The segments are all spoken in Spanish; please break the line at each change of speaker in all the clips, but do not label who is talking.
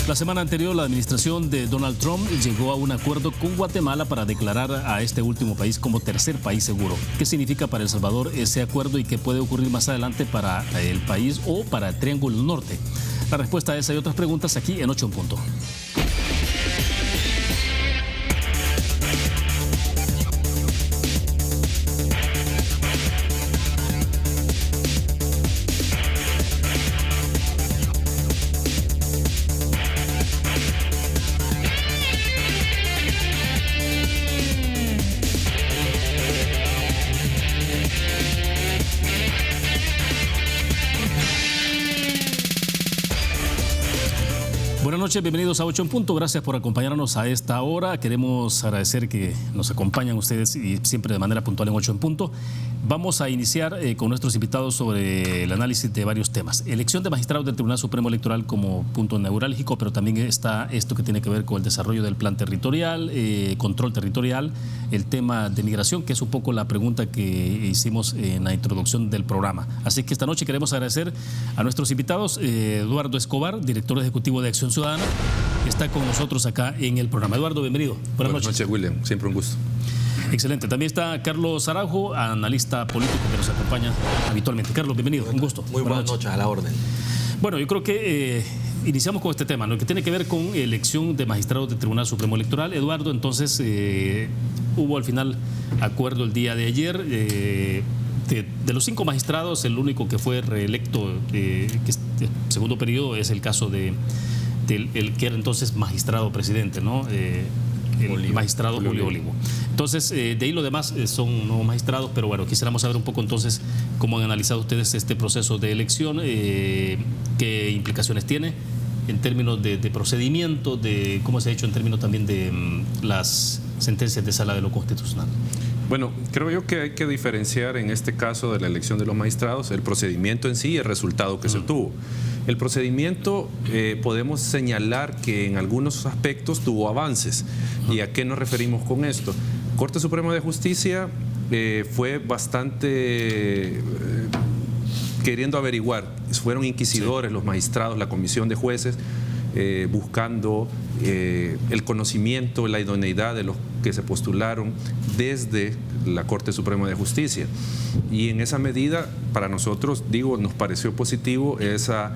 La semana anterior, la administración de Donald Trump llegó a un acuerdo con Guatemala para declarar a este último país como tercer país seguro. ¿Qué significa para El Salvador ese acuerdo y qué puede ocurrir más adelante para el país o para el Triángulo Norte? La respuesta a esa y otras preguntas aquí en 8 en punto. Buenas noches, bienvenidos a 8 en punto. Gracias por acompañarnos a esta hora. Queremos agradecer que nos acompañan ustedes y siempre de manera puntual en 8 en punto. Vamos a iniciar con nuestros invitados sobre el análisis de varios temas. Elección de magistrados del Tribunal Supremo Electoral como punto neurálgico, pero también está esto que tiene que ver con el desarrollo del plan territorial, control territorial, el tema de migración, que es un poco la pregunta que hicimos en la introducción del programa. Así que esta noche queremos agradecer a nuestros invitados. Eduardo Escobar, director ejecutivo de Acción Ciudadana, está con nosotros acá en el programa. Eduardo, bienvenido. Buenas noches,
William. Siempre un gusto.
Excelente. También está Carlos Araujo, analista político que nos acompaña habitualmente. Carlos, bienvenido. Un gusto.
Muy buenas noches, a la orden.
Bueno, yo creo que iniciamos con este tema, ¿no? Que tiene que ver con elección de magistrados del Tribunal Supremo Electoral. Eduardo, entonces, hubo al final acuerdo el día de ayer. De los 5 magistrados, el único que fue reelecto, segundo periodo, es el caso del que era entonces magistrado presidente, ¿no? El magistrado Julio Olivo. Entonces, de ahí lo demás son nuevos magistrados, pero bueno, quisiéramos saber un poco entonces cómo han analizado ustedes este proceso de elección, qué implicaciones tiene en términos de procedimiento, de cómo se ha hecho en términos también de las sentencias de Sala de lo Constitucional.
Bueno, creo yo que hay que diferenciar en este caso de la elección de los magistrados el procedimiento en sí y el resultado que se obtuvo. El procedimiento podemos señalar que en algunos aspectos tuvo avances. ¿Y a qué nos referimos con esto? Corte Suprema de Justicia fue bastante queriendo averiguar. Fueron inquisidores los magistrados, la comisión de jueces, buscando el conocimiento, la idoneidad de los que se postularon desde la Corte Suprema de Justicia. Y en esa medida, para nosotros, nos pareció positivo esa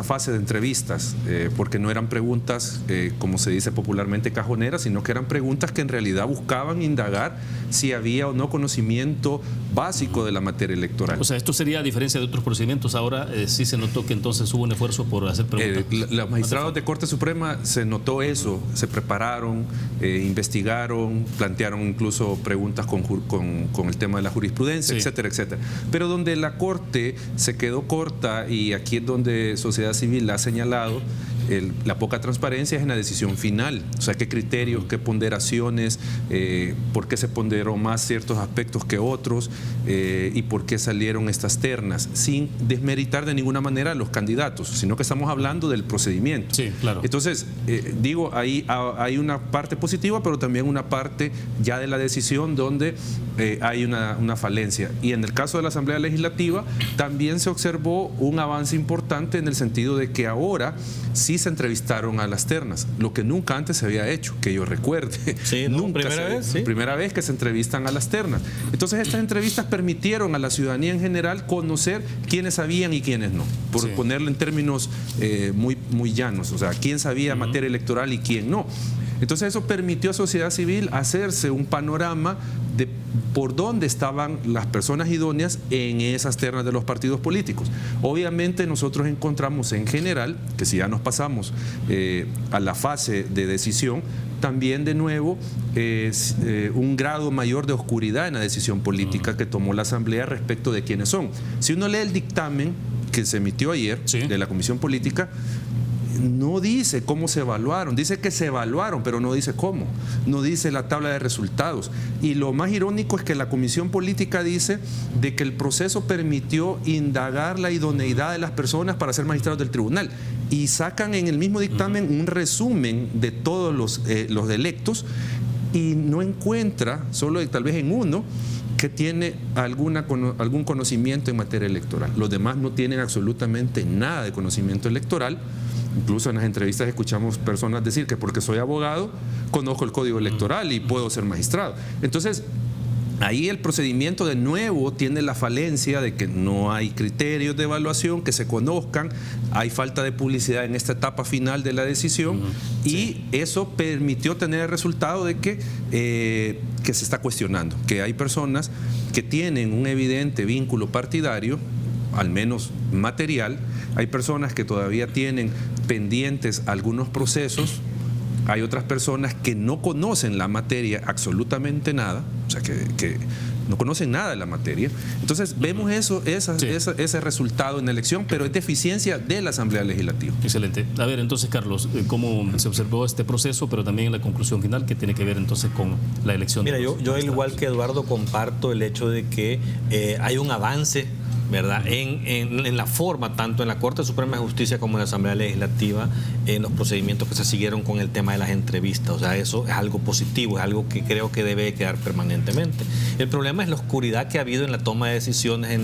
fase de entrevistas, porque no eran preguntas, como se dice popularmente, cajoneras, sino que eran preguntas que en realidad buscaban indagar si había o no conocimiento básico de la materia electoral.
O sea, esto sería a diferencia de otros procedimientos. Ahora sí se notó que entonces hubo un esfuerzo por hacer preguntas.
Los magistrados de Corte Suprema se notó eso, se prepararon, investigaron, plantearon incluso preguntas con el tema de la jurisprudencia, etcétera, etcétera. Pero donde la Corte se quedó corta, y aquí es donde Sociedad Civil ha señalado la poca transparencia, es en la decisión final. O sea, qué criterios, qué ponderaciones, por qué se ponderó más ciertos aspectos que otros, y por qué salieron estas ternas, sin desmeritar de ninguna manera a los candidatos, sino que estamos hablando del procedimiento.
Sí, claro.
Entonces, ahí hay una parte positiva, pero también una parte ya de la decisión donde hay una falencia. Y en el caso de la Asamblea Legislativa también se observó un avance importante en el sentido de que ahora sí se entrevistaron a las ternas, lo que nunca antes se había hecho, que yo recuerde.
Sí, ¿no?
Primera vez que se entrevistan a las ternas. Entonces, estas entrevistas permitieron a la ciudadanía en general conocer quiénes sabían y quiénes no, por ponerlo en términos muy llanos, o sea, quién sabía materia electoral y quién no. Entonces, eso permitió a Sociedad Civil hacerse un panorama de por dónde estaban las personas idóneas en esas ternas de los partidos políticos. Obviamente nosotros encontramos en general, que si ya nos pasamos a la fase de decisión, también de nuevo un grado mayor de oscuridad en la decisión política que tomó la Asamblea respecto de quiénes son. Si uno lee el dictamen que se emitió ayer de la Comisión Política, no dice cómo se evaluaron, dice que se evaluaron, pero no dice cómo, no dice la tabla de resultados. Y lo más irónico es que la Comisión Política dice de que el proceso permitió indagar la idoneidad de las personas para ser magistrados del tribunal, y sacan en el mismo dictamen un resumen de todos los electos, y no encuentra, solo tal vez en uno, que tiene algún conocimiento en materia electoral. Los demás no tienen absolutamente nada de conocimiento electoral. Incluso en las entrevistas escuchamos personas decir que porque soy abogado conozco el código electoral y puedo ser magistrado. Entonces, ahí el procedimiento de nuevo tiene la falencia de que no hay criterios de evaluación que se conozcan, hay falta de publicidad en esta etapa final de la decisión y eso permitió tener el resultado de que se está cuestionando, que hay personas que tienen un evidente vínculo partidario, al menos material, hay personas que todavía tienen pendientes algunos procesos, hay otras personas que no conocen la materia absolutamente nada, o sea, que no conocen nada de la materia. Entonces, vemos ese resultado en la elección, pero es deficiencia de la Asamblea Legislativa.
Excelente. A ver, entonces, Carlos, ¿cómo se observó este proceso, pero también en la conclusión final, que tiene que ver entonces con la elección?
Mira, yo igual que Eduardo comparto el hecho de que hay un avance, ¿verdad?, en la forma, tanto en la Corte Suprema de Justicia como en la Asamblea Legislativa, en los procedimientos que se siguieron con el tema de las entrevistas. O sea, eso es algo positivo, es algo que creo que debe quedar permanentemente. El problema es la oscuridad que ha habido en la toma de decisiones,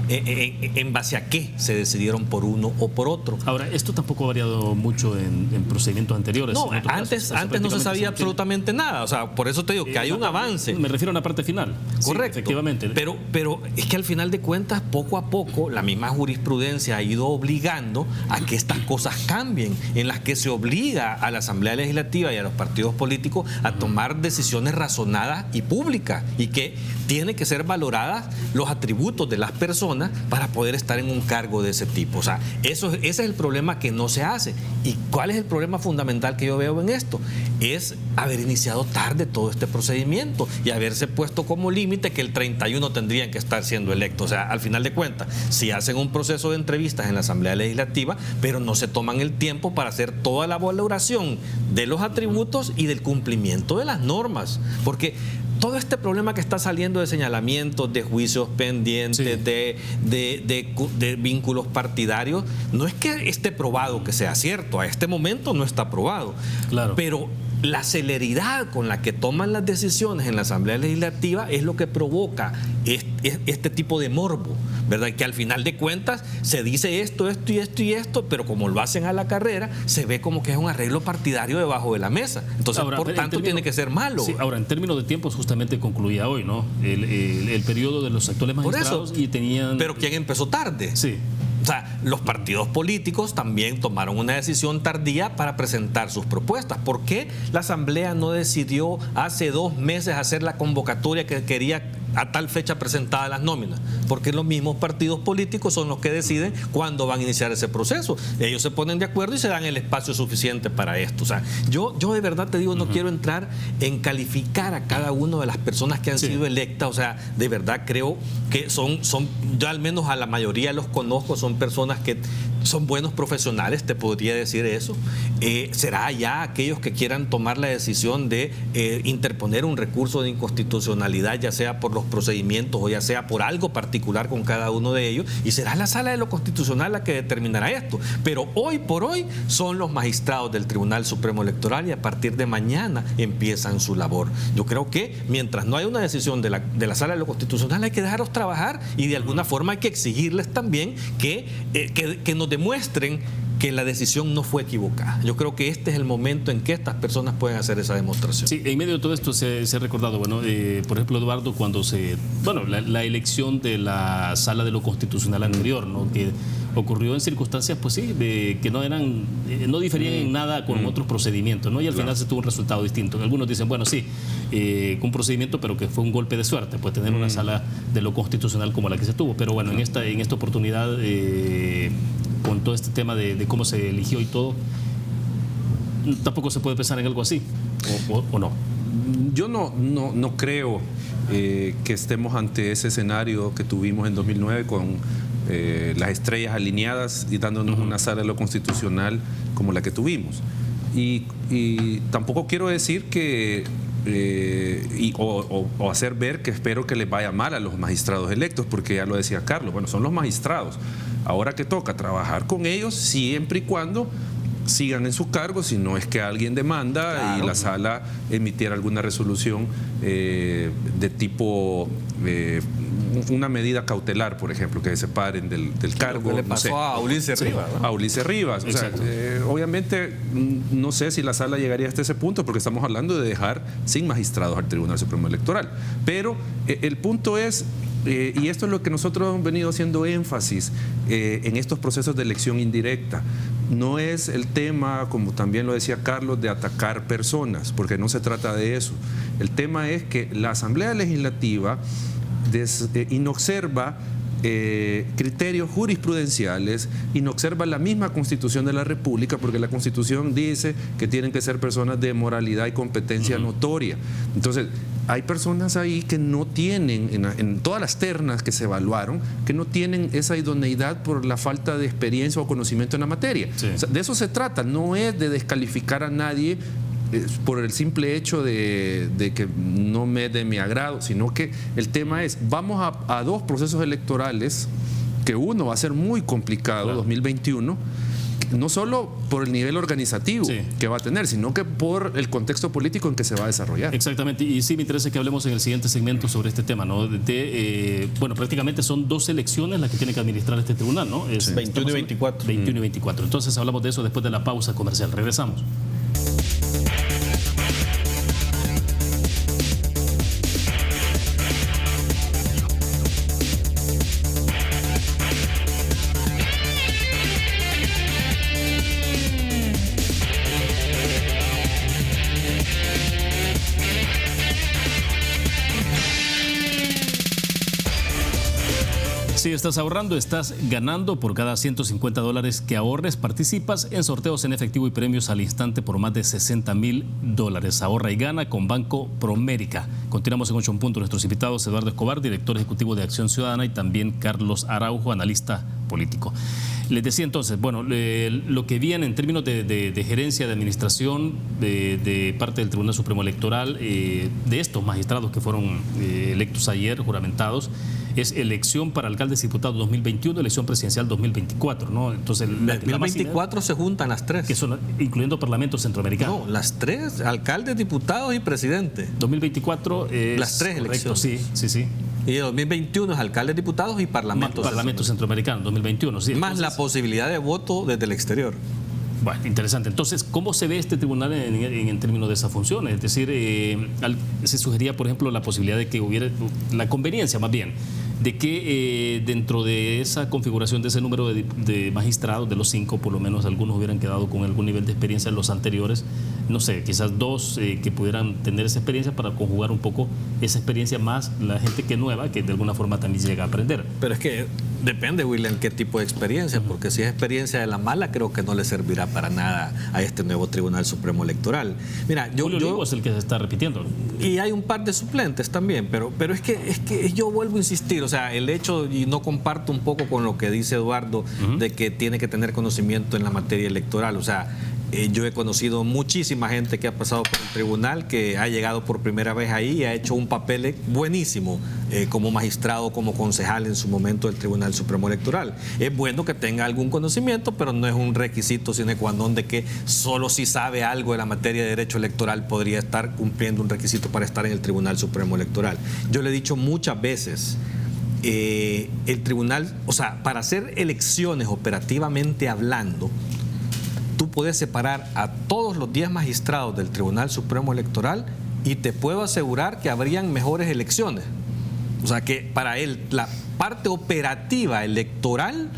en base a qué se decidieron por uno o por otro.
Ahora, esto tampoco ha variado mucho en procedimientos anteriores.
No, antes no se sabía absolutamente nada. O sea, por eso te digo que hay un avance.
Me refiero a la parte final.
Correcto.
Sí, efectivamente.
Pero es que al final de cuentas, poco a poco, la misma jurisprudencia ha ido obligando a que estas cosas cambien, en las que se obliga a la Asamblea Legislativa y a los partidos políticos a tomar decisiones razonadas y públicas, y que tiene que ser valoradas los atributos de las personas para poder estar en un cargo de ese tipo. O sea, ese es el problema que no se hace. ¿Y cuál es el problema fundamental que yo veo en esto? Es haber iniciado tarde todo este procedimiento y haberse puesto como límite que el 31 tendrían que estar siendo electos. O sea, al final de cuentas, si hacen un proceso de entrevistas en la Asamblea Legislativa, pero no se toman el tiempo para hacer toda la valoración de los atributos y del cumplimiento de las normas, porque todo este problema que está saliendo de señalamientos, de juicios pendientes, de vínculos partidarios, no es que esté probado que sea cierto, a este momento no está probado, claro, pero la celeridad con la que toman las decisiones en la Asamblea Legislativa es lo que provoca este tipo de morbo, ¿verdad? Que al final de cuentas se dice esto, pero como lo hacen a la carrera, se ve como que es un arreglo partidario debajo de la mesa. Entonces, ahora, por tanto, tiene que ser malo.
Sí, ahora, en términos de tiempos, justamente concluía hoy, ¿no? El periodo de los actuales magistrados.
Por eso,
y tenían...
Pero ¿quién empezó tarde?
Sí.
O sea, los partidos políticos también tomaron una decisión tardía para presentar sus propuestas. ¿Por qué la Asamblea no decidió hace 2 meses hacer la convocatoria que quería a tal fecha presentada las nóminas? Porque los mismos partidos políticos son los que deciden cuándo van a iniciar ese proceso. Ellos se ponen de acuerdo y se dan el espacio suficiente para esto. O sea, yo de verdad te digo, no quiero entrar en calificar a cada una de las personas que han sido electas. O sea, de verdad creo que son, yo al menos a la mayoría los conozco, son personas que son buenos profesionales, te podría decir eso. Será ya aquellos que quieran tomar la decisión de interponer un recurso de inconstitucionalidad, ya sea por los procedimientos o ya sea por algo particular con cada uno de ellos, y será la Sala de lo Constitucional la que determinará esto. Pero hoy por hoy son los magistrados del Tribunal Supremo Electoral y a partir de mañana empiezan su labor. Yo creo que mientras no haya una decisión de la Sala de lo Constitucional, hay que dejarlos trabajar y de alguna forma hay que exigirles también que nos demuestren que la decisión no fue equivocada. Yo creo que este es el momento en que estas personas pueden hacer esa demostración.
Sí, en medio de todo esto se ha recordado, bueno, por ejemplo, Eduardo, cuando la elección de la Sala de lo Constitucional anterior, ¿no? Que ocurrió en circunstancias, pues sí, que no diferían en nada con otros procedimientos, ¿no? Y al final se tuvo un resultado distinto. Algunos dicen, bueno, sí, un procedimiento, pero que fue un golpe de suerte, pues tener una Sala de lo Constitucional como la que se tuvo. Pero bueno, en esta oportunidad, con todo este tema de cómo se eligió y todo, tampoco se puede pensar en algo así, o no.
Yo no creo que estemos ante ese escenario que tuvimos en 2009 con las estrellas alineadas y dándonos una Sala de lo Constitucional como la que tuvimos. Y tampoco quiero decir que o hacer ver que espero que les vaya mal a los magistrados electos, porque ya lo decía Carlos, bueno, son los magistrados. Ahora que toca trabajar con ellos siempre y cuando sigan en su cargo, si no es que alguien demanda, claro, y la sala emitiera alguna resolución de tipo una medida cautelar, por ejemplo, que se separen del cargo.
Lo que le pasó a Ulises Rivas, ¿no?
A Ulises Rivas. O sea, obviamente no sé si la sala llegaría hasta ese punto, porque estamos hablando de dejar sin magistrados al Tribunal Supremo Electoral. Pero el punto es, y esto es lo que nosotros hemos venido haciendo énfasis en estos procesos de elección indirecta, no es el tema, como también lo decía Carlos, de atacar personas, porque no se trata de eso. El tema es que la Asamblea Legislativa inobserva criterios jurisprudenciales, inobserva la misma Constitución de la República, porque la Constitución dice que tienen que ser personas de moralidad y competencia notoria. Entonces, hay personas ahí que no tienen, en todas las ternas que se evaluaron, que no tienen esa idoneidad por la falta de experiencia o conocimiento en la materia. Sí. O sea, de eso se trata, no es de descalificar a nadie por el simple hecho de que no me es de mi agrado, sino que el tema es, vamos a dos procesos electorales, que uno va a ser muy complicado, claro, 2021, no solo por el nivel organizativo, sí, que va a tener, sino que por el contexto político en que se va a desarrollar.
Exactamente, y sí me interesa que hablemos en el siguiente segmento sobre este tema, ¿no? Bueno, prácticamente son 2 elecciones las que tiene que administrar este tribunal, ¿no? Es,
sí, 21 y 24.
21 y 24. Entonces hablamos de eso después de la pausa comercial. Regresamos. Si estás ahorrando, estás ganando. Por cada $150 que ahorres, participas en sorteos en efectivo y premios al instante por más de $60,000. Ahorra y gana con Banco Promérica. Continuamos en 8 en punto. Nuestros invitados: Eduardo Escobar, director ejecutivo de Acción Ciudadana, y también Carlos Araujo, analista político. Les decía entonces, bueno, lo que viene en términos de gerencia, de administración, de parte del Tribunal Supremo Electoral, de estos magistrados que fueron electos ayer, juramentados, es elección para alcaldes y diputados 2021, elección presidencial 2024, ¿no? Entonces,
el 2024 se juntan las 3.
Que son, incluyendo Parlamento Centroamericano.
No, las 3, alcaldes, diputados y presidente.
2024 es...
Las 3 elecciones.
Sí. Y
el 2021 es alcaldes, diputados y Parlamento
Centroamericano, 2021, sí.
Más entonces, la posibilidad de voto desde el exterior.
Bueno, interesante. Entonces, ¿cómo se ve este tribunal en términos de esas funciones? Es decir, se sugería, por ejemplo, la posibilidad de que hubiera, la conveniencia más bien, de que dentro de esa configuración de ese número de magistrados, de los 5, por lo menos algunos hubieran quedado con algún nivel de experiencia en los anteriores, no sé, quizás 2 que pudieran tener esa experiencia para conjugar un poco esa experiencia más la gente que nueva, que de alguna forma también llega a aprender.
Pero es que depende, William, qué tipo de experiencia, porque si es experiencia de la mala, creo que no le servirá para nada a este nuevo Tribunal Supremo Electoral. Mira,
Julio Olivo es el que se está repitiendo.
Y hay un par de suplentes también, pero es que yo vuelvo a insistir, o sea, el hecho, y no comparto un poco con lo que dice Eduardo, de que tiene que tener conocimiento en la materia electoral, o sea, yo he conocido muchísima gente que ha pasado por el tribunal, que ha llegado por primera vez ahí y ha hecho un papel buenísimo como magistrado, como concejal en su momento del Tribunal Supremo Electoral. Es bueno que tenga algún conocimiento, pero no es un requisito sine qua non de que solo si sabe algo de la materia de derecho electoral podría estar cumpliendo un requisito para estar en el Tribunal Supremo Electoral. Yo le he dicho muchas veces, el tribunal, o sea, para hacer elecciones operativamente hablando, tú puedes separar a todos los 10 magistrados del Tribunal Supremo Electoral y te puedo asegurar que habrían mejores elecciones. O sea que para la parte operativa electoral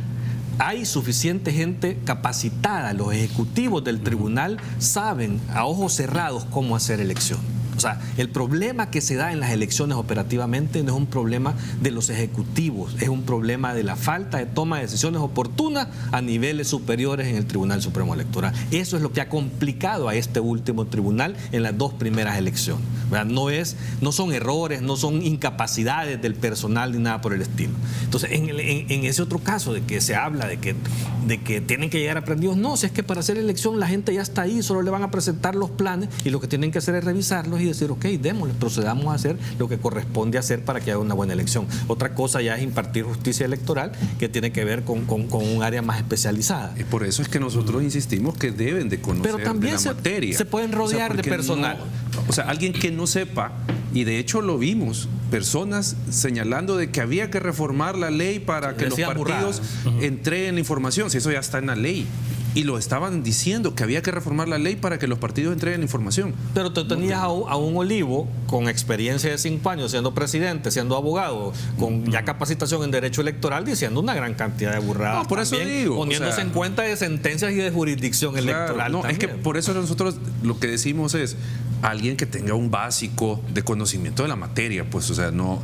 hay suficiente gente capacitada. Los ejecutivos del tribunal saben a ojos cerrados cómo hacer elección. O sea, el problema que se da en las elecciones operativamente no es un problema de los ejecutivos, es un problema de la falta de toma de decisiones oportunas a niveles superiores en el Tribunal Supremo Electoral. Eso es lo que ha complicado a este último tribunal en las 2 primeras elecciones. No son errores, no son incapacidades del personal ni nada por el estilo. Entonces, en ese otro caso de que se habla de que tienen que llegar aprendidos, no, si es que para hacer elección la gente ya está ahí, solo le van a presentar los planes y lo que tienen que hacer es revisarlos y decir, ok, démosle, procedamos a hacer lo que corresponde hacer para que haya una buena elección. Otra cosa ya es impartir justicia electoral, que tiene que ver con un área más especializada.
Y por eso es que nosotros insistimos que deben de conocer
Pero también
de la materia.
se pueden rodear de personal.
Alguien que no sepa, y de hecho lo vimos, personas señalando de que había que reformar la ley para que los partidos entreguen la información, si eso ya está en la ley. Y lo estaban diciendo, que había que reformar la ley para que los partidos entreguen información.
Pero tú tenías a un Olivo con experiencia de 5 años siendo presidente, siendo abogado, con ya capacitación en derecho electoral, diciendo una gran cantidad de burradas.
No, por eso digo,
poniéndose en cuenta de sentencias y de jurisdicción electoral.
No,
también.
es que por eso nosotros lo que decimos es alguien que tenga un básico de conocimiento de la materia, pues, o sea, no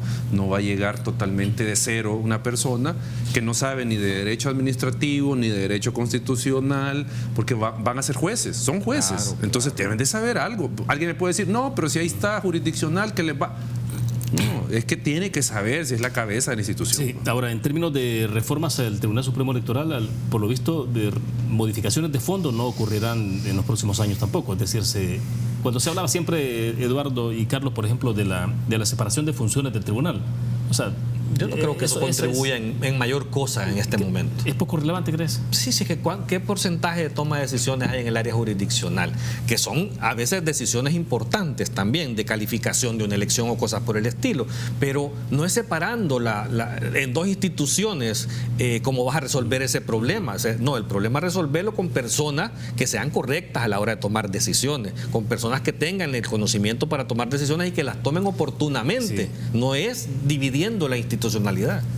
va a llegar totalmente de cero una persona que no sabe ni de derecho administrativo ni de derecho constitucional, porque van a ser jueces, son jueces, claro, entonces deben de saber algo. Alguien me puede decir, no, pero si ahí está jurisdiccional, que les va... No, es que tiene que saber si es la cabeza de la institución.
Sí, ahora, en términos de reformas al Tribunal Supremo Electoral, por lo visto, de modificaciones de fondo no ocurrirán en los próximos años tampoco. Es decir, cuando se hablaba siempre, Eduardo y Carlos, por ejemplo, de la separación de funciones del tribunal, o sea,
yo no creo que eso contribuya en mayor cosa en este momento.
¿Es poco relevante, crees?
Sí, ¿qué porcentaje de toma de decisiones hay en el área jurisdiccional? Que son a veces decisiones importantes también, de calificación de una elección o cosas por el estilo, pero no es separando en dos instituciones cómo vas a resolver ese problema. O sea, no, el problema es resolverlo con personas que sean correctas a la hora de tomar decisiones, con personas que tengan el conocimiento para tomar decisiones y que las tomen oportunamente. Sí. No es dividiendo la institucionalidad.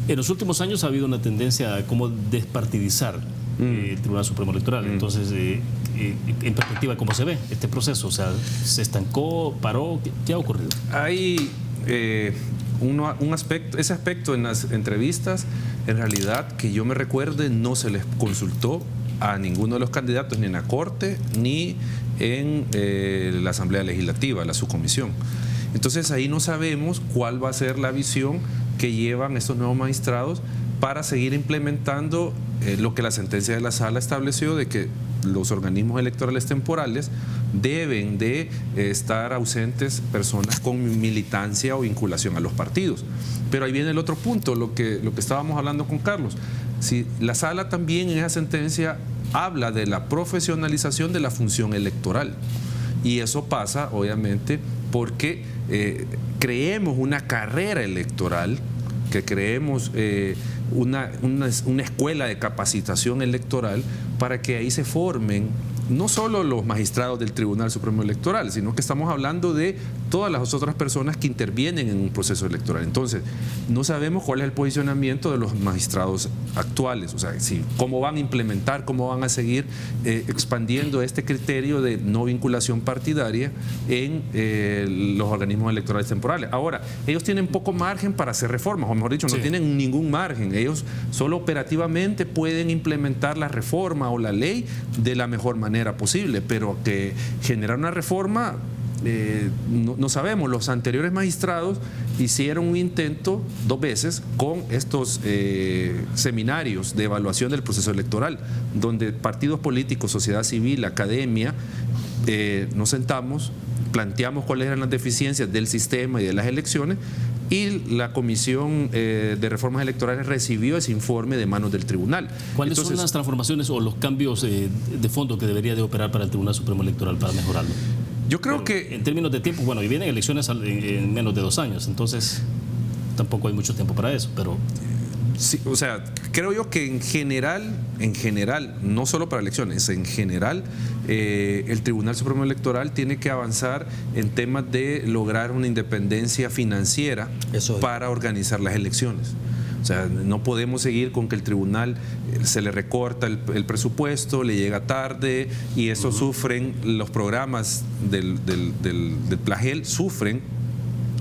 En los últimos años ha habido una tendencia a cómo despartidizar el Tribunal Supremo Electoral. Entonces, en perspectiva, ¿cómo se ve este proceso? O sea, ¿se estancó, paró? ¿Qué ha ocurrido?
Hay un aspecto, ese aspecto en las entrevistas, en realidad, que yo me recuerde, no se les consultó a ninguno de los candidatos, ni en la Corte, ni en la Asamblea Legislativa, la subcomisión. Entonces ahí no sabemos cuál va a ser la visión que llevan estos nuevos magistrados para seguir implementando lo que la sentencia de la Sala estableció, de que los organismos electorales temporales deben de estar ausentes personas con militancia o vinculación a los partidos. Pero ahí viene el otro punto, lo que estábamos hablando con Carlos. Si la Sala también en esa sentencia habla de la profesionalización de la función electoral, y eso pasa obviamente porque creemos una carrera electoral, que creemos una escuela de capacitación electoral para que ahí se formen no solo los magistrados del Tribunal Supremo Electoral, sino que estamos hablando de todas las otras personas que intervienen en un proceso electoral. Entonces, no sabemos cuál es el posicionamiento de los magistrados actuales, o sea, cómo van a implementar, cómo van a seguir expandiendo este criterio de no vinculación partidaria en los organismos electorales temporales. Ahora, ellos tienen poco margen para hacer reformas, o mejor dicho, no tienen ningún margen. Ellos solo operativamente pueden implementar la reforma o la ley de la mejor manera posible, pero que generar una reforma no sabemos. Los anteriores magistrados hicieron un intento 2 veces con estos seminarios de evaluación del proceso electoral, donde partidos políticos, sociedad civil, academia, nos sentamos, planteamos cuáles eran las deficiencias del sistema y de las elecciones, y la Comisión de Reformas Electorales recibió ese informe de manos del tribunal.
¿Cuáles son las transformaciones o los cambios de fondo que debería de operar para el Tribunal Supremo Electoral para mejorarlo?
Yo creo que...
En términos de tiempo, bueno, y vienen elecciones en menos de 2 años, entonces tampoco hay mucho tiempo para eso, pero...
Sí, o sea, creo yo que en general, no solo para elecciones, en general, el Tribunal Supremo Electoral tiene que avanzar en temas de lograr una independencia financiera para organizar las elecciones. O sea, no podemos seguir con que el tribunal se le recorta el presupuesto, le llega tarde, y eso sufren los programas del PLAGEL, sufren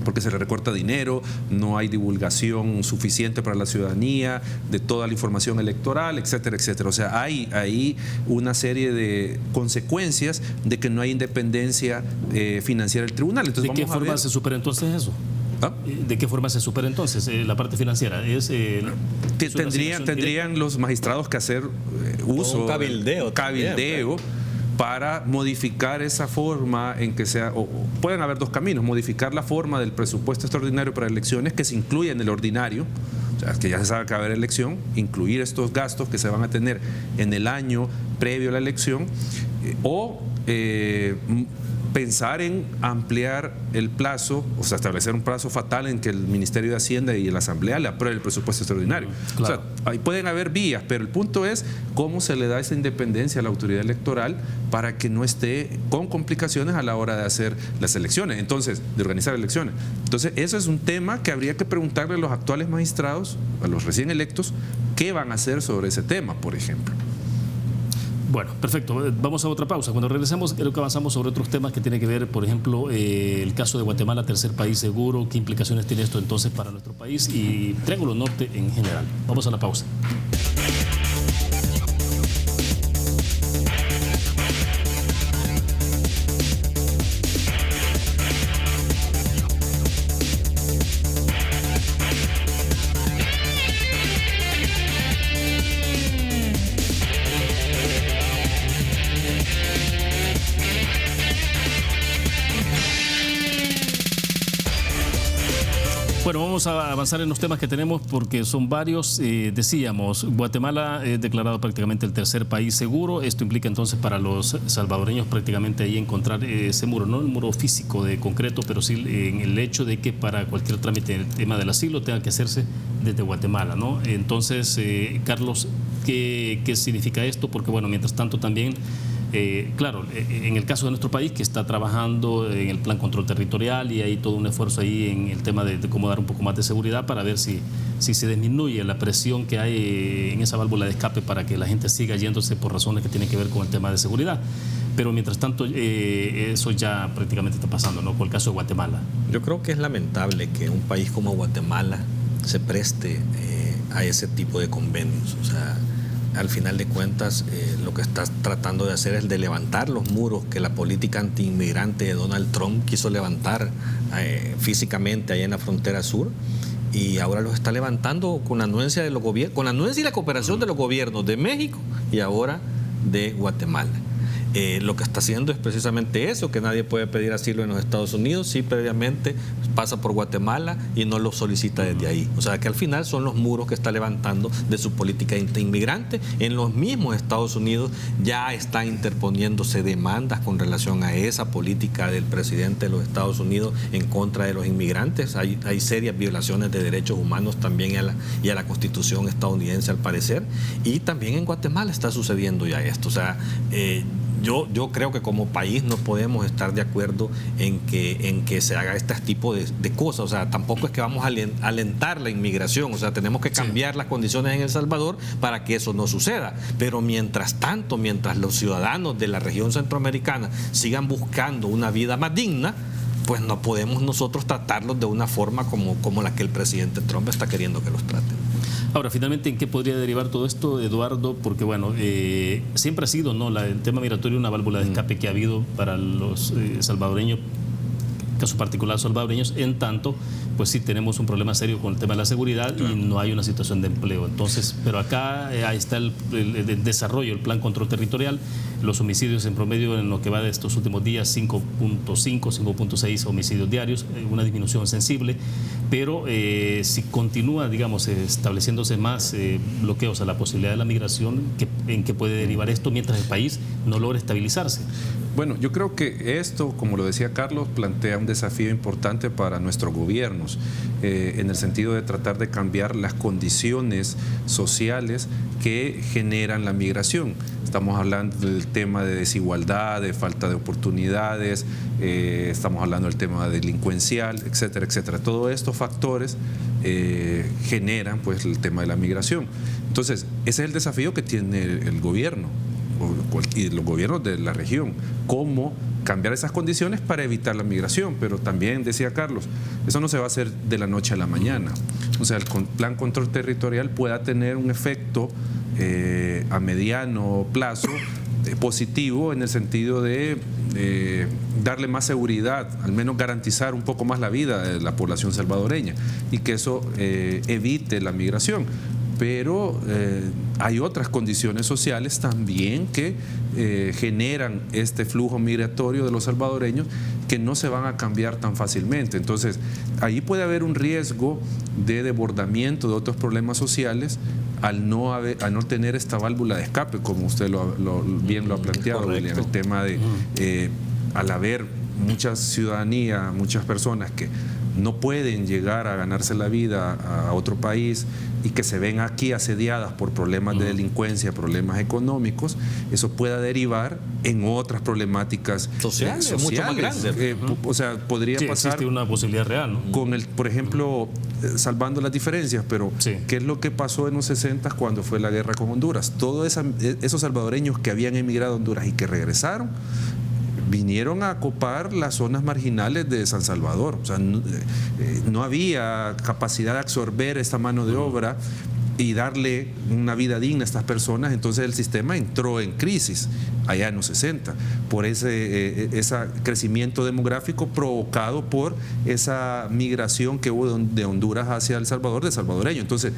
porque se le recorta dinero, no hay divulgación suficiente para la ciudadanía de toda la información electoral, etcétera, etcétera. O sea, hay una serie de consecuencias de que no hay independencia financiera del tribunal. Entonces,
¿de qué forma se supera entonces eso? ¿Ah? ¿De qué forma se supera entonces la parte financiera?
Tendrían los magistrados que hacer uso,
un cabildeo
para modificar esa forma en que sea, o pueden haber dos caminos: modificar la forma del presupuesto extraordinario para elecciones, que se incluya en el ordinario, o sea, que ya se sabe que va a haber elección, incluir estos gastos que se van a tener en el año previo a la elección, o pensar en ampliar el plazo, o sea, establecer un plazo fatal en que el Ministerio de Hacienda y la Asamblea le apruebe el presupuesto extraordinario. Claro. O sea, ahí pueden haber vías, pero el punto es cómo se le da esa independencia a la autoridad electoral para que no esté con complicaciones a la hora de hacer las elecciones, entonces, de organizar elecciones. Entonces, eso es un tema que habría que preguntarle a los actuales magistrados, a los recién electos, qué van a hacer sobre ese tema, por ejemplo.
Bueno, perfecto. Vamos a otra pausa. Cuando regresemos, creo que avanzamos sobre otros temas que tienen que ver, por ejemplo, el caso de Guatemala, tercer país seguro, qué implicaciones tiene esto entonces para nuestro país y Triángulo Norte en general. Vamos a la pausa. Bueno, vamos a avanzar en los temas que tenemos porque son varios. Decíamos, Guatemala es declarado prácticamente el tercer país seguro. Esto implica entonces para los salvadoreños prácticamente ahí encontrar ese muro, no el muro físico de concreto, pero sí en el hecho de que para cualquier trámite el tema del asilo tenga que hacerse desde Guatemala, ¿no? Entonces, Carlos, ¿qué significa esto? Porque bueno, mientras tanto también claro, en el caso de nuestro país, que está trabajando en el plan control territorial y hay todo un esfuerzo ahí en el tema de cómo dar un poco más de seguridad para ver si se disminuye la presión que hay en esa válvula de escape para que la gente siga yéndose por razones que tienen que ver con el tema de seguridad. Pero mientras tanto, eso ya prácticamente está pasando, ¿no? Con el caso de Guatemala.
Yo creo que es lamentable que un país como Guatemala se preste a ese tipo de convenios. O sea, al final de cuentas, lo que está tratando de hacer es de levantar los muros que la política antiinmigrante de Donald Trump quiso levantar físicamente allá en la frontera sur, y ahora los está levantando con la anuencia de los gobiernos, con la anuencia y la cooperación de los gobiernos de México y ahora de Guatemala. Lo que está haciendo es precisamente eso, que nadie puede pedir asilo en los Estados Unidos si previamente pasa por Guatemala y no lo solicita desde ahí. O sea que al final son los muros que está levantando de su política inmigrante. En los mismos Estados Unidos ya están interponiéndose demandas con relación a esa política del presidente de los Estados Unidos en contra de los inmigrantes. Hay serias violaciones de derechos humanos también y a la Constitución estadounidense al parecer. Y también en Guatemala está sucediendo ya esto. O sea, yo creo que como país no podemos estar de acuerdo en que se haga este tipo de cosas. O sea, tampoco es que vamos a alentar la inmigración. O sea, tenemos que cambiar las condiciones en El Salvador para que eso no suceda. Pero mientras tanto, mientras los ciudadanos de la región centroamericana sigan buscando una vida más digna, pues no podemos nosotros tratarlos de una forma como la que el presidente Trump está queriendo que los traten.
Ahora, finalmente, ¿en qué podría derivar todo esto, Eduardo? Porque, bueno, siempre ha sido, ¿no?, el tema migratorio una válvula de escape que ha habido para los salvadoreños, caso particular salvadoreños, en tanto, pues sí tenemos un problema serio con el tema de la seguridad y no hay una situación de empleo. Entonces, pero acá ahí está el desarrollo, el plan control territorial, los homicidios en promedio en lo que va de estos últimos días, 5.5, 5.6 homicidios diarios, una disminución sensible, pero si continúa, digamos, estableciéndose más bloqueos a la posibilidad de la migración, ¿en qué puede derivar esto mientras el país no logra estabilizarse?
Bueno, yo creo que esto, como lo decía Carlos, plantea un desafío importante para nuestros gobiernos, en el sentido de tratar de cambiar las condiciones sociales que generan la migración. Estamos hablando del tema de desigualdad, de falta de oportunidades, estamos hablando del tema delincuencial, etcétera, etcétera. Todos estos factores generan pues el tema de la migración. Entonces, ese es el desafío que tiene el gobierno y los gobiernos de la región, cómo cambiar esas condiciones para evitar la migración. Pero también, decía Carlos, eso no se va a hacer de la noche a la mañana. O sea, el plan control territorial pueda tener un efecto a mediano plazo positivo, en el sentido de darle más seguridad, al menos garantizar un poco más la vida de la población salvadoreña y que eso evite la migración. pero hay otras condiciones sociales también que generan este flujo migratorio de los salvadoreños que no se van a cambiar tan fácilmente. Entonces, ahí puede haber un riesgo de desbordamiento de otros problemas sociales al no tener esta válvula de escape, como usted bien lo ha planteado, William, el tema de al haber mucha ciudadanía, muchas personas que no pueden llegar a ganarse la vida a otro país y que se ven aquí asediadas por problemas de delincuencia, problemas económicos, eso pueda derivar en otras problemáticas
sociales. Mucho más grandes.
O sea, podría pasar.
Existe una posibilidad real, ¿no?
Con por ejemplo, salvando las diferencias, pero ¿qué es lo que pasó en los 60 cuando fue la guerra con Honduras? Todos esos salvadoreños que habían emigrado a Honduras y que regresaron, vinieron a ocupar las zonas marginales de San Salvador. O sea, no había capacidad de absorber esta mano de obra y darle una vida digna a estas personas. Entonces el sistema entró en crisis allá en los 60 por ese crecimiento demográfico provocado por esa migración que hubo de Honduras hacia El Salvador, de salvadoreño. Entonces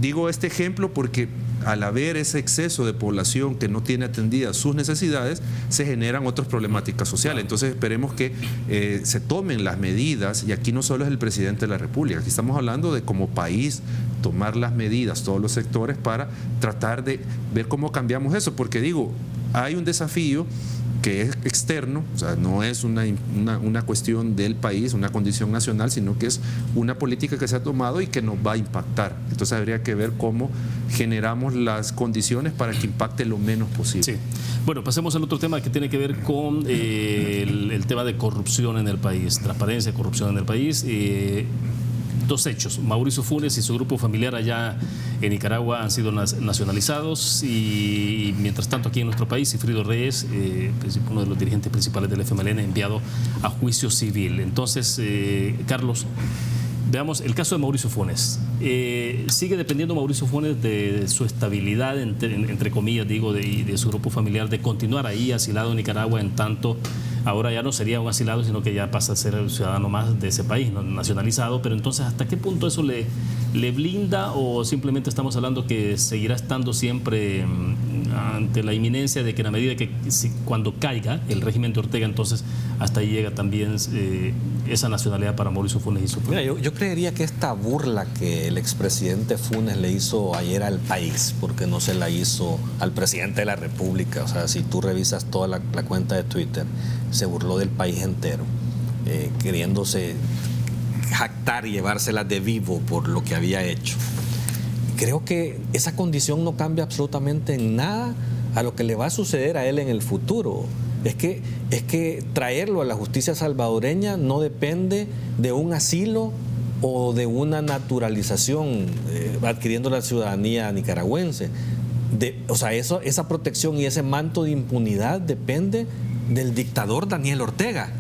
digo este ejemplo porque al haber ese exceso de población que no tiene atendidas sus necesidades, se generan otras problemáticas sociales. Entonces esperemos que se tomen las medidas, y aquí no solo es el presidente de la República, aquí estamos hablando de como país tomar las medidas, todos los sectores, para tratar de ver cómo cambiamos eso, porque digo, hay un desafío que es externo, o sea, no es una cuestión del país, una condición nacional, sino que es una política que se ha tomado y que nos va a impactar. Entonces habría que ver cómo generamos las condiciones para que impacte lo menos posible.
Sí. Bueno, pasemos al otro tema que tiene que ver con el tema de corrupción en el país, transparencia, corrupción en el país. Dos hechos: Mauricio Funes y su grupo familiar allá en Nicaragua han sido nacionalizados, y mientras tanto aquí en nuestro país Sigfrido Reyes, uno de los dirigentes principales del FMLN, enviado a juicio civil. Entonces, Carlos, veamos el caso de Mauricio Funes. ¿Sigue dependiendo Mauricio Funes de su estabilidad, entre comillas, digo, y de su grupo familiar, de continuar ahí asilado en Nicaragua, en tanto ahora ya no sería un asilado, sino que ya pasa a ser el ciudadano más de ese país, ¿no? Nacionalizado? Pero entonces, ¿hasta qué punto eso le blinda, o simplemente estamos hablando que seguirá estando siempre ante la inminencia de que en la medida que cuando caiga el régimen de Ortega, entonces hasta ahí llega también esa nacionalidad para Mauricio Funes y su pueblo?
Mira, yo creería que esta burla que el expresidente Funes le hizo ayer al país, porque no se la hizo al presidente de la República, o sea, si tú revisas toda la cuenta de Twitter, se burló del país entero, queriéndose jactar y llevárselas de vivo por lo que había hecho. Creo que esa condición no cambia absolutamente en nada a lo que le va a suceder a él en el futuro. Es que traerlo a la justicia salvadoreña no depende de un asilo o de una naturalización, adquiriendo la ciudadanía nicaragüense. O sea, esa protección y ese manto de impunidad depende del dictador Daniel Ortega.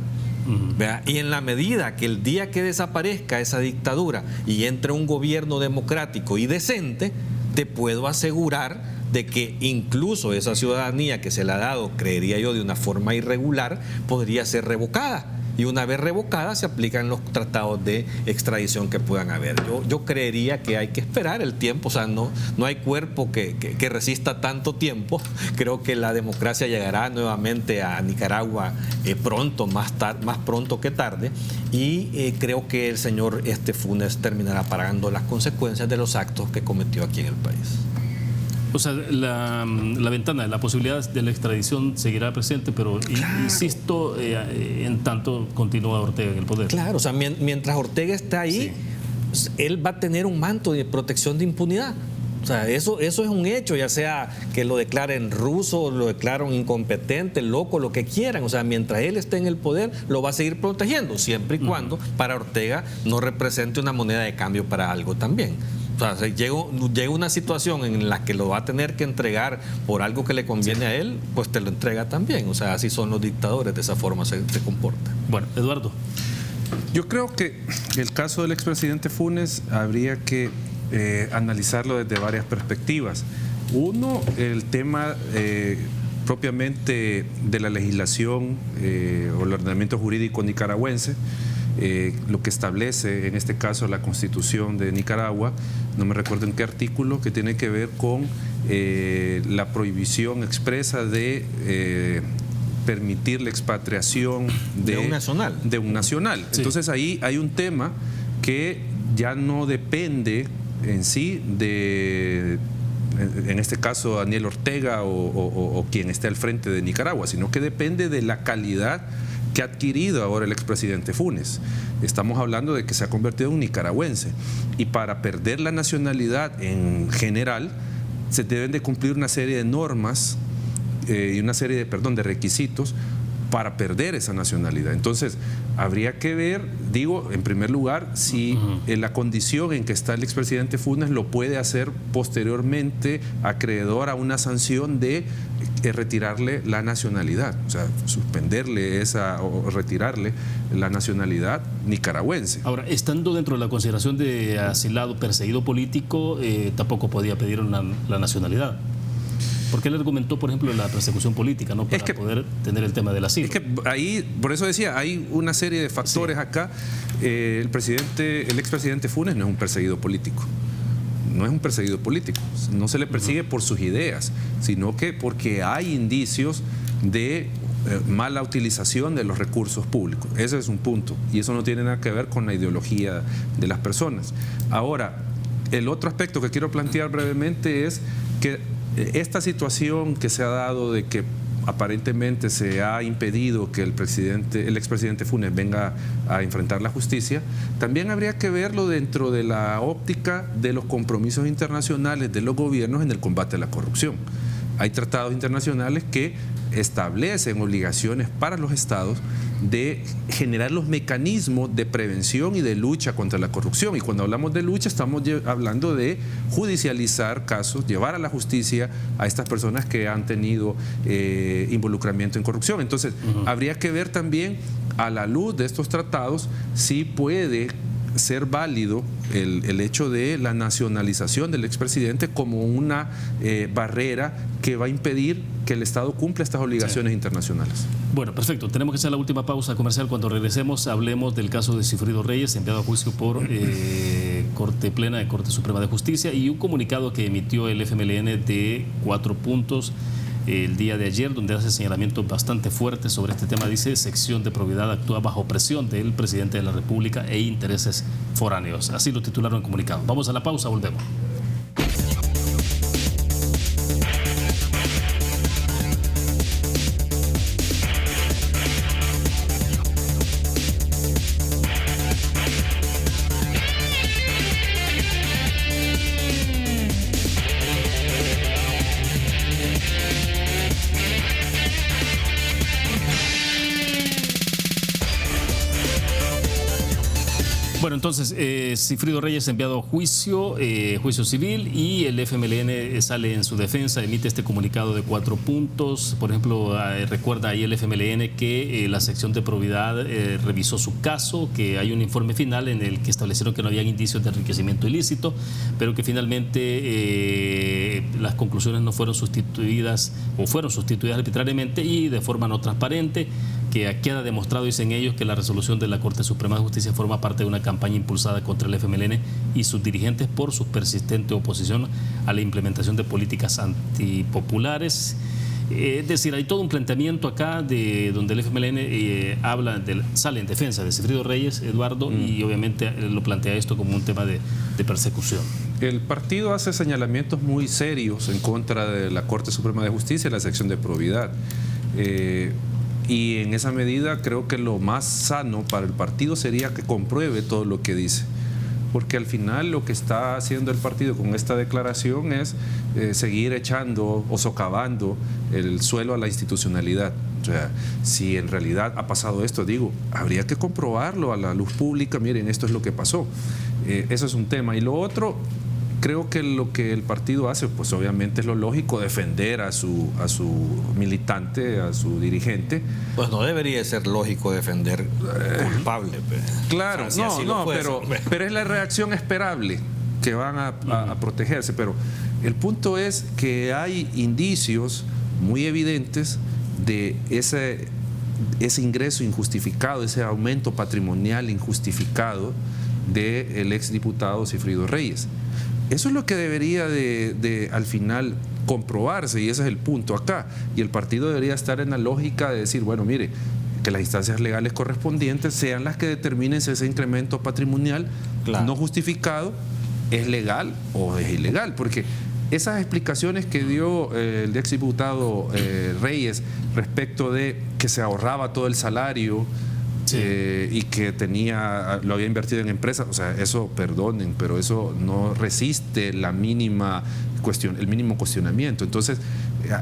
¿Vea? Y en la medida que el día que desaparezca esa dictadura y entre un gobierno democrático y decente, te puedo asegurar de que incluso esa ciudadanía que se le ha dado, creería yo, de una forma irregular, podría ser revocada. Y una vez revocada se aplican los tratados de extradición que puedan haber. Yo creería que hay que esperar el tiempo, o sea, no hay cuerpo que resista tanto tiempo. Creo que la democracia llegará nuevamente a Nicaragua pronto, más pronto que tarde, y creo que el señor Funes terminará pagando las consecuencias de los actos que cometió aquí en el país.
O sea, la ventana, la posibilidad de la extradición seguirá presente, pero claro, insisto, en tanto continúa Ortega en el poder.
Claro, o sea, mientras Ortega está ahí, sí, él va a tener un manto de protección de impunidad. O sea, eso es un hecho, ya sea que lo declaren ruso, lo declaren incompetente, loco, lo que quieran. O sea, mientras él esté en el poder, lo va a seguir protegiendo, siempre y cuando para Ortega no represente una moneda de cambio para algo también. O sea, llega una situación en la que lo va a tener que entregar por algo que le conviene a él, pues te lo entrega también. O sea, así son los dictadores, de esa forma se comportan.
Bueno, Eduardo.
Yo creo que el caso del expresidente Funes habría que analizarlo desde varias perspectivas. Uno, el tema propiamente de la legislación o el ordenamiento jurídico nicaragüense. lo que establece en este caso la Constitución de Nicaragua, no me recuerdo en qué artículo, que tiene que ver con la prohibición expresa de permitir la expatriación de un nacional.
Sí.
Entonces ahí hay un tema que ya no depende en sí de, en este caso, Daniel Ortega o quien esté al frente de Nicaragua, sino que depende de la calidad que ha adquirido ahora el expresidente Funes. Estamos hablando de que se ha convertido en un nicaragüense, y para perder la nacionalidad en general se deben de cumplir una serie de normas y una serie de requisitos para perder esa nacionalidad. Entonces, habría que ver, digo, en primer lugar, si la condición en que está el expresidente Funes lo puede hacer posteriormente acreedor a una sanción de retirarle la nacionalidad, o sea, suspenderle esa o retirarle la nacionalidad nicaragüense.
Ahora, estando dentro de la consideración de asilado, perseguido político, tampoco podía pedir la nacionalidad. Porque él argumentó, por ejemplo, la persecución política, ¿no? Para poder tener el tema del asilo.
Es que ahí, por eso decía, hay una serie de factores acá. El expresidente Funes no es un perseguido político. No es un perseguido político. No se le persigue por sus ideas, sino que porque hay indicios de mala utilización de los recursos públicos. Ese es un punto. Y eso no tiene nada que ver con la ideología de las personas. Ahora, el otro aspecto que quiero plantear brevemente es que esta situación que se ha dado de que aparentemente se ha impedido que el expresidente Funes venga a enfrentar la justicia, también habría que verlo dentro de la óptica de los compromisos internacionales de los gobiernos en el combate a la corrupción. Hay tratados internacionales que establecen obligaciones para los estados de generar los mecanismos de prevención y de lucha contra la corrupción. Y cuando hablamos de lucha estamos hablando de judicializar casos, llevar a la justicia a estas personas que han tenido involucramiento en corrupción. Entonces, habría que ver también, a la luz de estos tratados, si puede ser válido el hecho de la nacionalización del expresidente como una barrera que va a impedir que el Estado cumpla estas obligaciones internacionales.
Bueno, perfecto. Tenemos que hacer la última pausa comercial. Cuando regresemos hablemos del caso de Sigfrido Reyes, enviado a juicio por Corte Plena de Corte Suprema de Justicia, y un comunicado que emitió el FMLN de 4 puntos el día de ayer, donde hace señalamientos bastante fuertes sobre este tema. Dice: sección de probidad actúa bajo presión del presidente de la República e intereses foráneos. Así lo titularon en comunicado. Vamos a la pausa, volvemos. Bueno, entonces, Sigfrido Reyes enviado a juicio civil, y el FMLN sale en su defensa, emite este comunicado de 4 puntos. Por ejemplo, recuerda ahí el FMLN que la sección de probidad revisó su caso, que hay un informe final en el que establecieron que no había indicios de enriquecimiento ilícito, pero que finalmente las conclusiones no fueron sustituidas o fueron sustituidas arbitrariamente y de forma no transparente, que queda demostrado, dicen ellos, que la resolución de la Corte Suprema de Justicia forma parte de una campaña impulsada contra el FMLN y sus dirigentes por su persistente oposición a la implementación de políticas antipopulares. Es decir, hay todo un planteamiento acá de donde el FMLN sale en defensa de Sigfrido Reyes, Eduardo, y obviamente lo plantea esto como un tema de persecución.
El partido hace señalamientos muy serios en contra de la Corte Suprema de Justicia y la sección de probidad. Y en esa medida creo que lo más sano para el partido sería que compruebe todo lo que dice, porque al final lo que está haciendo el partido con esta declaración es seguir echando o socavando el suelo a la institucionalidad. O sea, si en realidad ha pasado esto, habría que comprobarlo a la luz pública. Miren, esto es lo que pasó. Eso es un tema. Y lo otro, creo que lo que el partido hace, pues obviamente es lo lógico, defender a su militante, a su dirigente.
Pues no debería ser lógico defender culpable.
Claro,
o sea,
pero es la reacción esperable, que van a protegerse. Pero el punto es que hay indicios muy evidentes de ese ingreso injustificado, ese aumento patrimonial injustificado del exdiputado Sigfrido Reyes. Eso es lo que debería de al final comprobarse, y ese es el punto acá. Y el partido debería estar en la lógica de decir, bueno, mire, que las instancias legales correspondientes sean las que determinen si ese incremento patrimonial no justificado es legal o es ilegal, porque esas explicaciones que dio el exdiputado Reyes respecto de que se ahorraba todo el salario y que lo había invertido en empresas, o sea, eso, perdonen, pero eso no resiste el mínimo cuestionamiento. Entonces,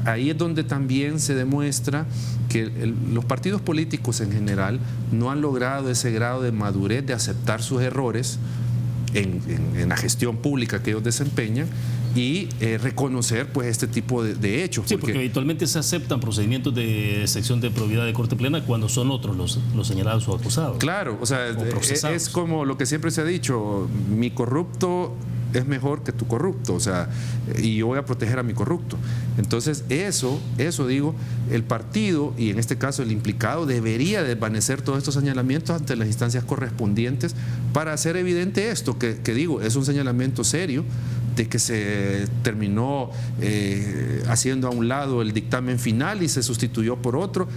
ahí es donde también se demuestra que los partidos políticos en general no han logrado ese grado de madurez de aceptar sus errores en la gestión pública que ellos desempeñan y reconocer pues este tipo de hechos.
Sí, porque habitualmente se aceptan procedimientos de sección de probidad de corte plena cuando son otros los señalados o acusados.
Claro, o sea, es como lo que siempre se ha dicho, mi corrupto es mejor que tu corrupto, o sea, y yo voy a proteger a mi corrupto. Entonces, eso digo, el partido, y en este caso el implicado, debería desvanecer todos estos señalamientos ante las instancias correspondientes para hacer evidente esto, que digo, es un señalamiento serio, de que se terminó haciendo a un lado el dictamen final y se sustituyó por otro.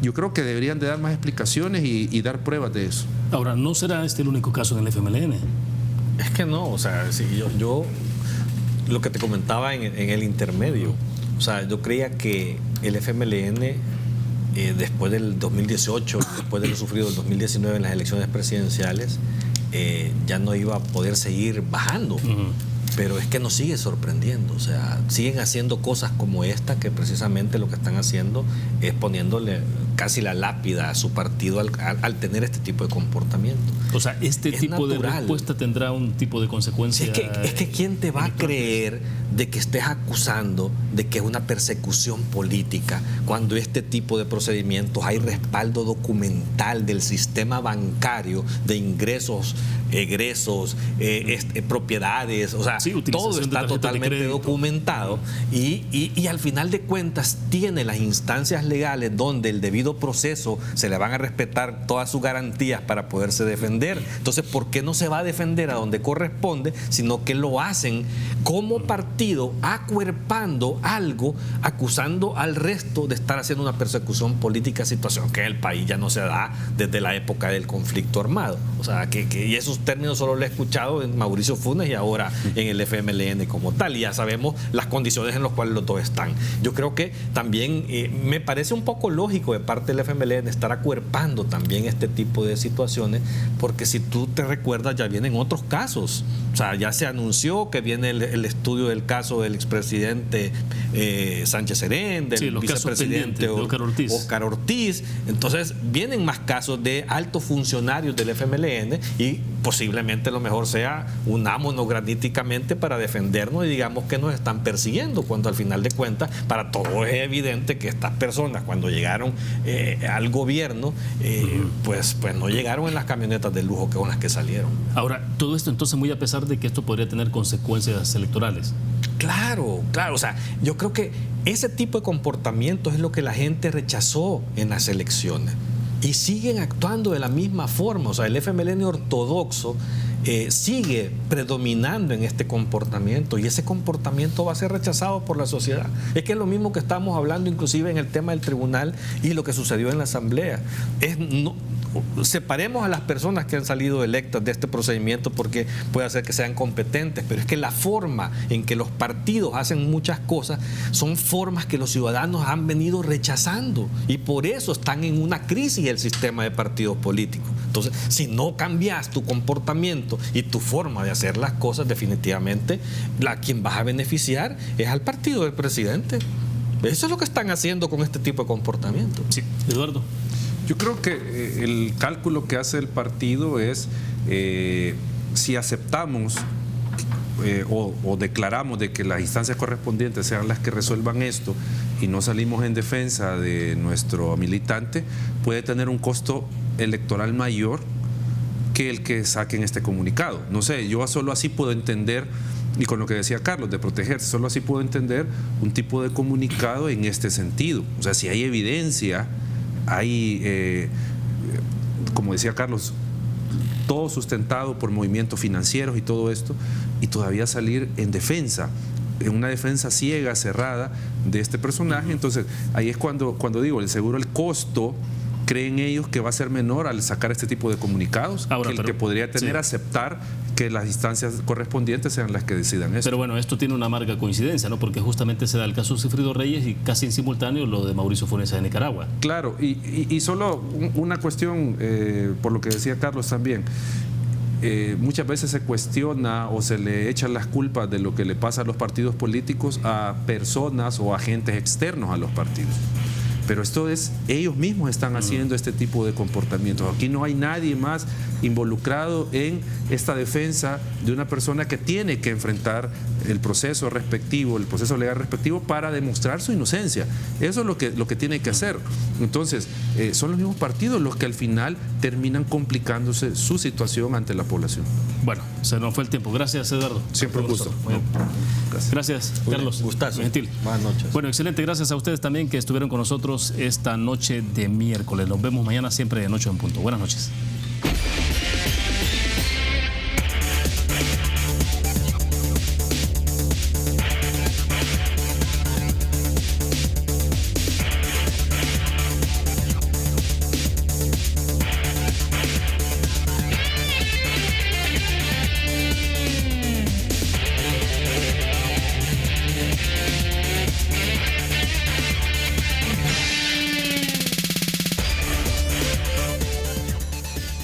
Yo creo que deberían de dar más explicaciones y dar pruebas de eso.
Ahora, ¿no será este el único caso en el FMLN?
Es que no, o sea, si yo lo que te comentaba en el intermedio, o sea, yo creía que el FMLN después del 2018, después de lo sufrido el 2019 en las elecciones presidenciales, ya no iba a poder seguir bajando. Pero es que nos sigue sorprendiendo, o sea, siguen haciendo cosas como esta, que precisamente lo que están haciendo es poniéndole casi la lápida a su partido al tener este tipo de comportamiento.
O sea, este tipo de respuesta tendrá un tipo de consecuencia.
Es que ¿quién te va a creer de que estés acusando de que es una persecución política cuando este tipo de procedimientos hay respaldo documental del sistema bancario de ingresos, egresos, propiedades, o sea, todo está totalmente documentado y al final de cuentas tiene las instancias legales donde el debido proceso se le van a respetar todas sus garantías para poderse defender. Entonces, ¿por qué no se va a defender a donde corresponde, sino que lo hacen como partido acuerpando algo, acusando al resto de estar haciendo una persecución política, situación que en el país ya no se da desde la época del conflicto armado? O sea, y esos términos solo lo he escuchado en Mauricio Funes y ahora en el FMLN como tal, y ya sabemos las condiciones en las cuales los dos están. Yo creo que también me parece un poco lógico de parte del FMLN estar acuerpando también este tipo de situaciones, porque si tú te recuerdas ya vienen otros casos, o sea, ya se anunció que viene el estudio del caso del expresidente Sánchez Serén, del vicepresidente Óscar Ortiz, entonces vienen más casos de altos funcionarios del FMLN y posiblemente lo mejor sea unámonos graníticamente para defendernos y digamos que nos están persiguiendo, cuando al final de cuentas para todos es evidente que estas personas cuando llegaron al gobierno pues no llegaron en las camionetas de lujo con las que salieron.
Ahora, todo esto entonces muy a pesar de que esto podría tener consecuencias electorales.
Claro, o sea, yo creo que ese tipo de comportamiento es lo que la gente rechazó en las elecciones y siguen actuando de la misma forma. O sea, el FMLN ortodoxo sigue predominando en este comportamiento y ese comportamiento va a ser rechazado por la sociedad. Es que es lo mismo que estamos hablando inclusive en el tema del tribunal y lo que sucedió en la asamblea. Separemos a las personas que han salido electas de este procedimiento porque puede ser que sean competentes, pero es que la forma en que los partidos hacen muchas cosas son formas que los ciudadanos han venido rechazando y por eso están en una crisis el sistema de partidos políticos. Entonces, si no cambias tu comportamiento y tu forma de hacer las cosas, definitivamente quien vas a beneficiar es al partido del presidente. Eso es lo que están haciendo con este tipo de comportamiento.
Sí, Eduardo.
Yo creo que el cálculo que hace el partido es si aceptamos o declaramos de que las instancias correspondientes sean las que resuelvan esto y no salimos en defensa de nuestro militante, puede tener un costo electoral mayor que el que saquen este comunicado. No sé, yo solo así puedo entender, y con lo que decía Carlos, de protegerse, solo así puedo entender un tipo de comunicado en este sentido. O sea, si hay evidencia hay, como decía Carlos, todo sustentado por movimientos financieros y todo esto, y todavía salir en defensa, en una defensa ciega, cerrada de este personaje. Entonces ahí es cuando digo, el seguro, el costo, creen ellos que va a ser menor al sacar este tipo de comunicados, que el que podría tener aceptar que las instancias correspondientes sean las que decidan eso.
Pero bueno, esto tiene una amarga coincidencia, ¿no? Porque justamente se da el caso de Sigfrido Reyes y casi en simultáneo lo de Mauricio Funes de Nicaragua.
Claro, y solo una cuestión, por lo que decía Carlos también, muchas veces se cuestiona o se le echan las culpas de lo que le pasa a los partidos políticos a personas o agentes externos a los partidos. Pero esto es, ellos mismos están haciendo este tipo de comportamientos. Aquí no hay nadie más involucrado en esta defensa de una persona que tiene que enfrentar el proceso respectivo, el proceso legal respectivo para demostrar su inocencia. Eso es lo que tiene que hacer. Entonces, son los mismos partidos los que al final terminan complicándose su situación ante la población.
Bueno, se nos fue el tiempo. Gracias, Eduardo.
Siempre un gusto.
Gracias, Carlos.
Gustazo.
Gentil.
Buenas noches.
Bueno, excelente. Gracias a ustedes también que estuvieron con nosotros esta noche de miércoles. Nos vemos mañana siempre de noche en punto. Buenas noches.